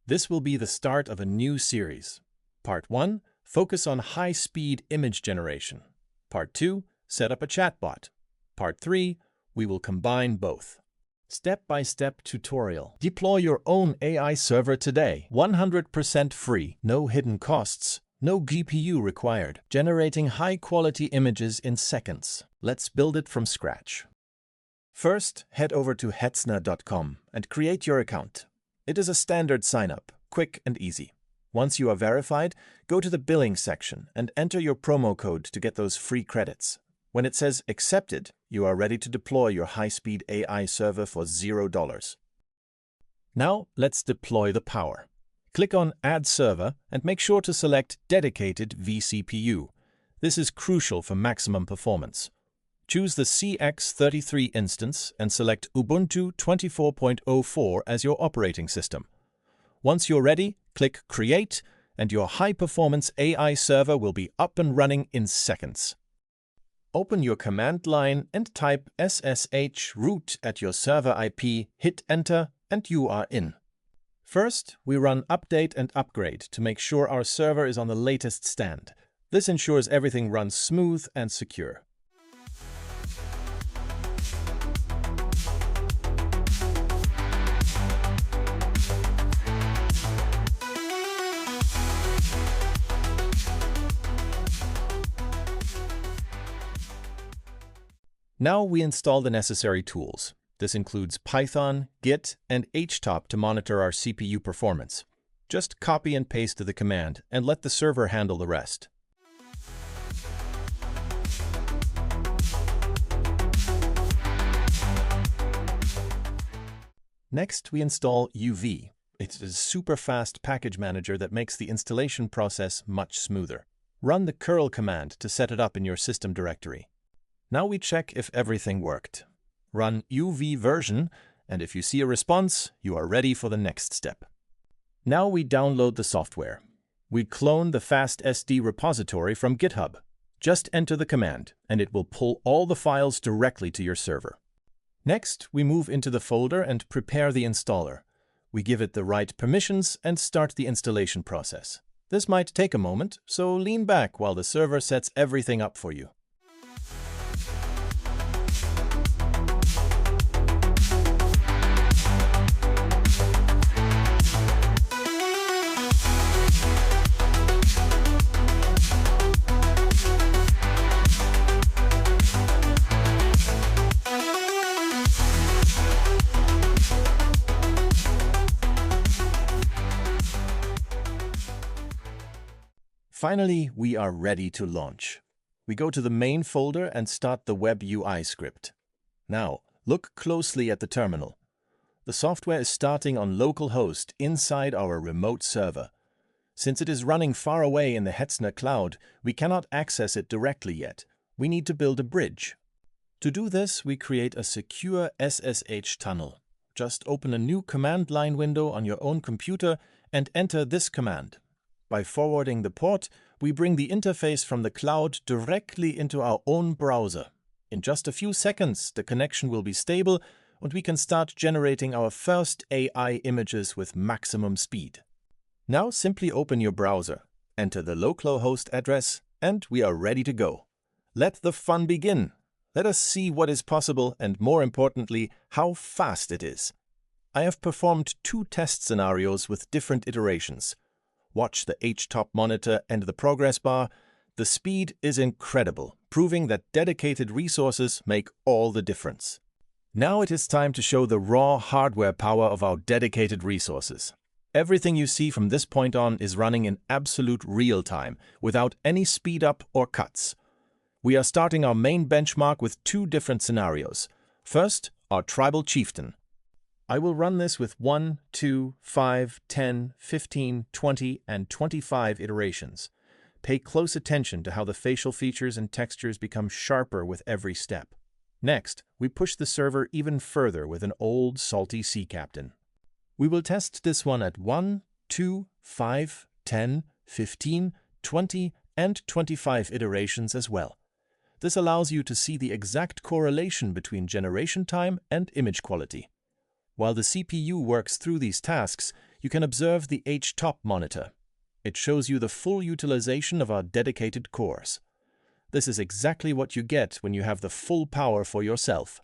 This will be the start of a new series. Part 1, focus on high-speed image generation. Part 2, set up a chatbot. Part 3, we will combine both. Step-by-step tutorial. Deploy your own AI server today. 100% free, no hidden costs, no GPU required, generating high-quality images in seconds. Let's build it from scratch. First, head over to Hetzner.com and create your account. It is a standard sign-up, quick and easy. Once you are verified, go to the billing section and enter your promo code to get those free credits. When it says accepted, you are ready to deploy your high-speed AI server for $0. Now, let's deploy the power. Click on Add Server and make sure to select Dedicated vCPU. This is crucial for maximum performance. Choose the CX33 instance and select Ubuntu 24.04 as your operating system. Once you're ready, click Create, and your high-performance AI server will be up and running in seconds. Open your command line and type SSH root at your server IP, hit Enter, and you are in. First, we run Update and Upgrade to make sure our server is on the latest stand. This ensures everything runs smooth and secure. Now we install the necessary tools. This includes Python, Git, and HTOP to monitor our CPU performance. Just copy and paste the command and let the server handle the rest. Next, we install UV. It's a super fast package manager that makes the installation process much smoother. Run the curl command to set it up in your system directory. Now we check if everything worked. Run UV version, and if you see a response, you are ready for the next step. Now we download the software. We clone the FastSD repository from GitHub. Just enter the command, and it will pull all the files directly to your server. Next, we move into the folder and prepare the installer. We give it the right permissions and start the installation process. This might take a moment, so lean back while the server sets everything up for you. Finally, we are ready to launch. We go to the main folder and start the web UI script. Now, look closely at the terminal. The software is starting on Localhost inside our remote server. Since it is running far away in the Hetzner cloud, we cannot access it directly yet. We need to build a bridge. To do this, we create a secure SSH tunnel. Just open a new command line window on your own computer and enter this command. By forwarding the port, we bring the interface from the cloud directly into our own browser. In just a few seconds, the connection will be stable and we can start generating our first AI images with maximum speed. Now simply open your browser, enter the localhost address, and we are ready to go. Let the fun begin. Let us see what is possible and, more importantly, how fast it is. I have performed 2 test scenarios with different iterations. Watch the HTOP monitor and the progress bar. The speed is incredible, proving that dedicated resources make all the difference. Now it is time to show the raw hardware power of our dedicated resources. Everything you see from this point on is running in absolute real time, without any speed up or cuts. We are starting our main benchmark with 2 different scenarios. First, our tribal Chieftain. I will run this with 1, 2, 5, 10, 15, 20, and 25 iterations. Pay close attention to how the facial features and textures become sharper with every step. Next, we push the server even further with an old, salty sea captain. We will test this one at 1, 2, 5, 10, 15, 20, and 25 iterations as well. This allows you to see the exact correlation between generation time and image quality. While the CPU works through these tasks, you can observe the HTOP monitor. It shows you the full utilization of our dedicated cores. This is exactly what you get when you have the full power for yourself.